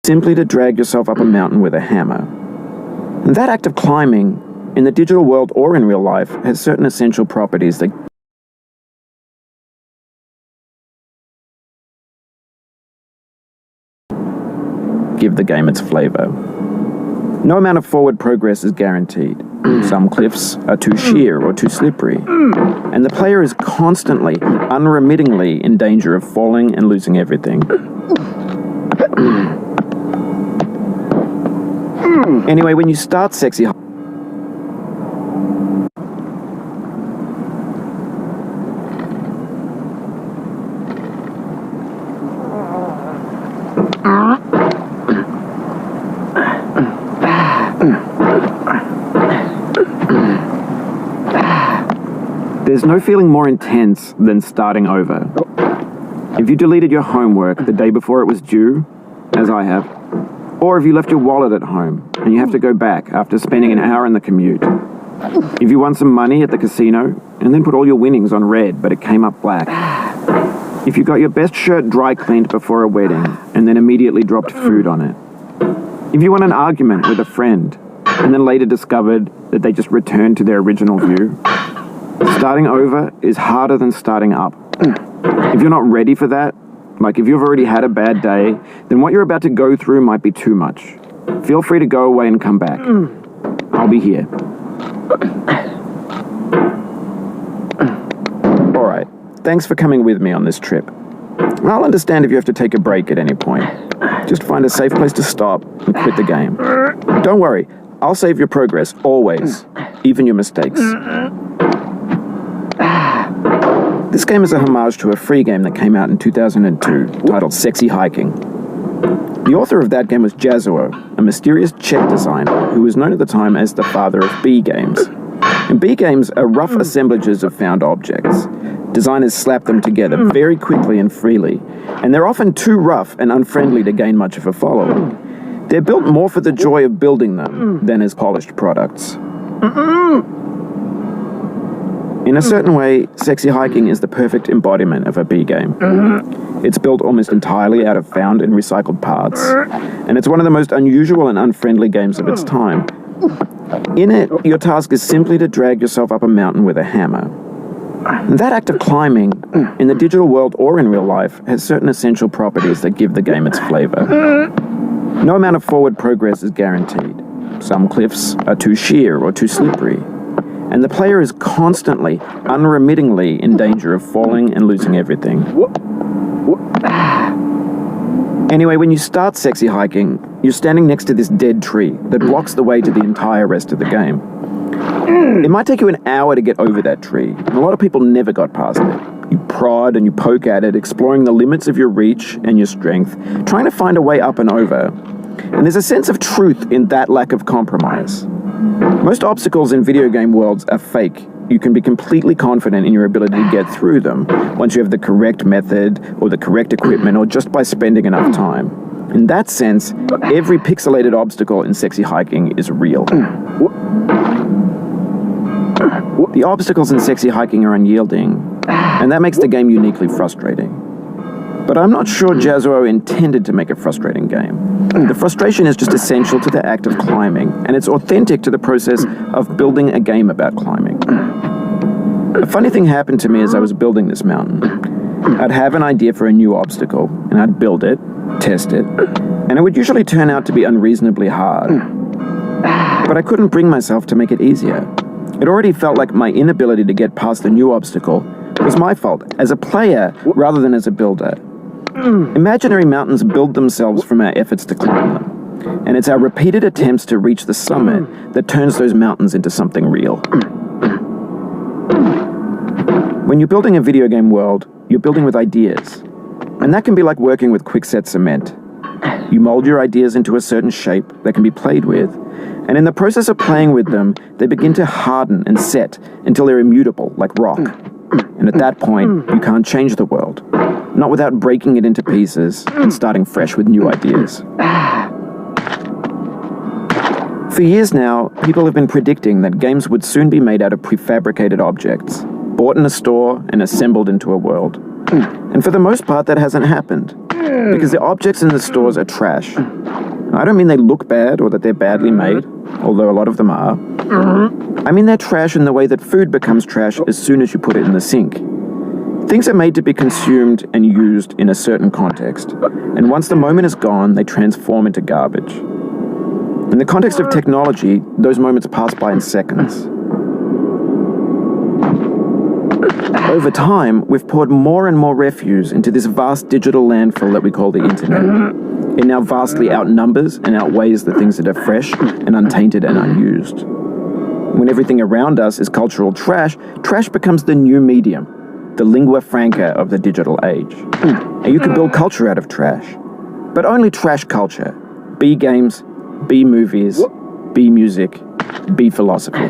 simply to drag yourself up a mountain with a hammer. And that act of climbing, in the digital world or in real life, has certain essential properties that give the game its flavor. No amount of forward progress is guaranteed. Some cliffs are too sheer or too slippery, and the player is constantly, unremittingly in danger of falling and losing everything. Anyway, when you start sexy there's no feeling more intense than starting over. If you deleted your homework the day before it was due, as I have, or if you left your wallet at home and you have to go back after spending an hour in the commute. If you won some money at the casino and then put all your winnings on red but it came up black. If you got your best shirt dry cleaned before a wedding and then immediately dropped food on it. If you won an argument with a friend and then later discovered that they just returned to their original view. Starting over is harder than starting up. If you're not ready for that, like if you've already had a bad day, then what you're about to go through might be too much. Feel free to go away and come back. I'll be here. Alright, thanks for coming with me on this trip. I'll understand if you have to take a break at any point. Just find a safe place to stop and quit the game. Don't worry, I'll save your progress, always. Even your mistakes. This game is a homage to a free game that came out in 2002, titled Sexy Hiking. The author of that game was Jazuo, a mysterious Czech designer who was known at the time as the father of B games. And B games are rough assemblages of found objects. Designers slap them together very quickly and freely, and they're often too rough and unfriendly to gain much of a following. They're built more for the joy of building them than as polished products. In a certain way, Sexy Hiking is the perfect embodiment of a B game. It's built almost entirely out of found and recycled parts, and it's one of the most unusual and unfriendly games of its time. In it, your task is simply to drag yourself up a mountain with a hammer. And that act of climbing, in the digital world or in real life, has certain essential properties that give the game its flavor. No amount of forward progress is guaranteed. Some cliffs are too sheer or too slippery, and the player is constantly, unremittingly in danger of falling and losing everything. Anyway, when you start Sexy Hiking, you're standing next to this dead tree that blocks the way to the entire rest of the game. It might take you an hour to get over that tree, and a lot of people never got past it. You prod and you poke at it, exploring the limits of your reach and your strength, trying to find a way up and over. And there's a sense of truth in that lack of compromise. Most obstacles in video game worlds are fake. You can be completely confident in your ability to get through them once you have the correct method or the correct equipment or just by spending enough time. In that sense, every pixelated obstacle in Sexy Hiking is real. The obstacles in Sexy Hiking are unyielding, and that makes the game uniquely frustrating. But I'm not sure Jazuo intended to make a frustrating game. The frustration is just essential to the act of climbing, and it's authentic to the process of building a game about climbing. A funny thing happened to me as I was building this mountain. I'd have an idea for a new obstacle, and I'd build it, test it, and it would usually turn out to be unreasonably hard. But I couldn't bring myself to make it easier. It already felt like my inability to get past the new obstacle was my fault, as a player rather than as a builder. Imaginary mountains build themselves from our efforts to climb them, and it's our repeated attempts to reach the summit that turns those mountains into something real. When you're building a video game world, you're building with ideas, and that can be like working with quickset cement. You mold your ideas into a certain shape that can be played with, and in the process of playing with them, they begin to harden and set until they're immutable, like rock. And at that point, you can't change the world. Not without breaking it into pieces and starting fresh with new ideas. For years now, people have been predicting that games would soon be made out of prefabricated objects, bought in a store and assembled into a world. And for the most part, that hasn't happened. because the objects in the stores are trash. I don't mean they look bad or that they're badly made, although a lot of them are. I mean they're trash in the way that food becomes trash as soon as you put it in the sink. Things are made to be consumed and used in a certain context, and once the moment is gone, they transform into garbage. In the context of technology, those moments pass by in seconds. Over time, we've poured more and more refuse into this vast digital landfill that we call the internet. It now vastly outnumbers and outweighs the things that are fresh and untainted and unused. When everything around us is cultural trash, trash becomes the new medium, the lingua franca of the digital age. And you can build culture out of trash, but only trash culture. B games, B movies, B music, B philosophy.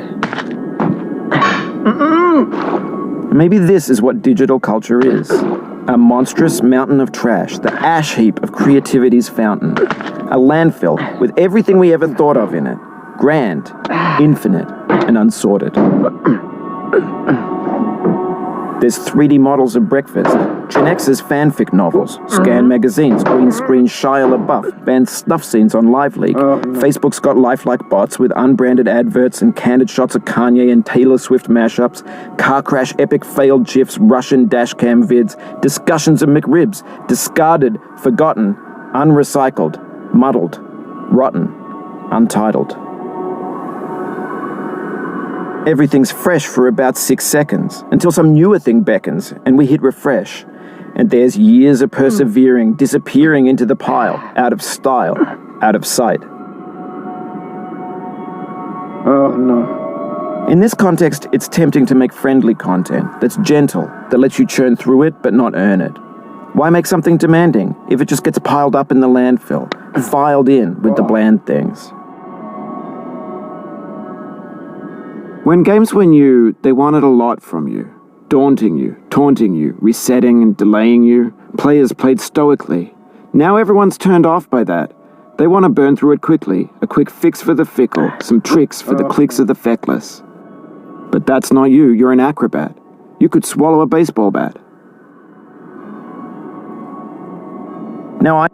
Maybe this is what digital culture is. A monstrous mountain of trash, the ash heap of creativity's fountain. A landfill with everything we ever thought of in it. Grand, infinite, and unsorted. There's 3D models of breakfast, Gen X's fanfic novels, Scan magazines, green screen Shia LaBeouf, banned snuff scenes on Live Leak. Facebook's got lifelike bots with unbranded adverts and candid shots of Kanye and Taylor Swift mashups, car crash epic failed GIFs, Russian dashcam vids, discussions of McRibs, discarded, forgotten, unrecycled, muddled, rotten, untitled. Everything's fresh for about 6 seconds, until some newer thing beckons, and we hit refresh. And there's years of persevering, disappearing into the pile, out of style, out of sight. Oh, no. In this context, it's tempting to make friendly content that's gentle, that lets you churn through it but not earn it. Why make something demanding if it just gets piled up in the landfill, filed in with the bland things? When games were new, they wanted a lot from you. Daunting you, taunting you, resetting and delaying you. Players played stoically. Now everyone's turned off by that. They want to burn through it quickly, a quick fix for the fickle, some tricks for the clicks of the feckless. But that's not you, you're an acrobat. You could swallow a baseball bat. Now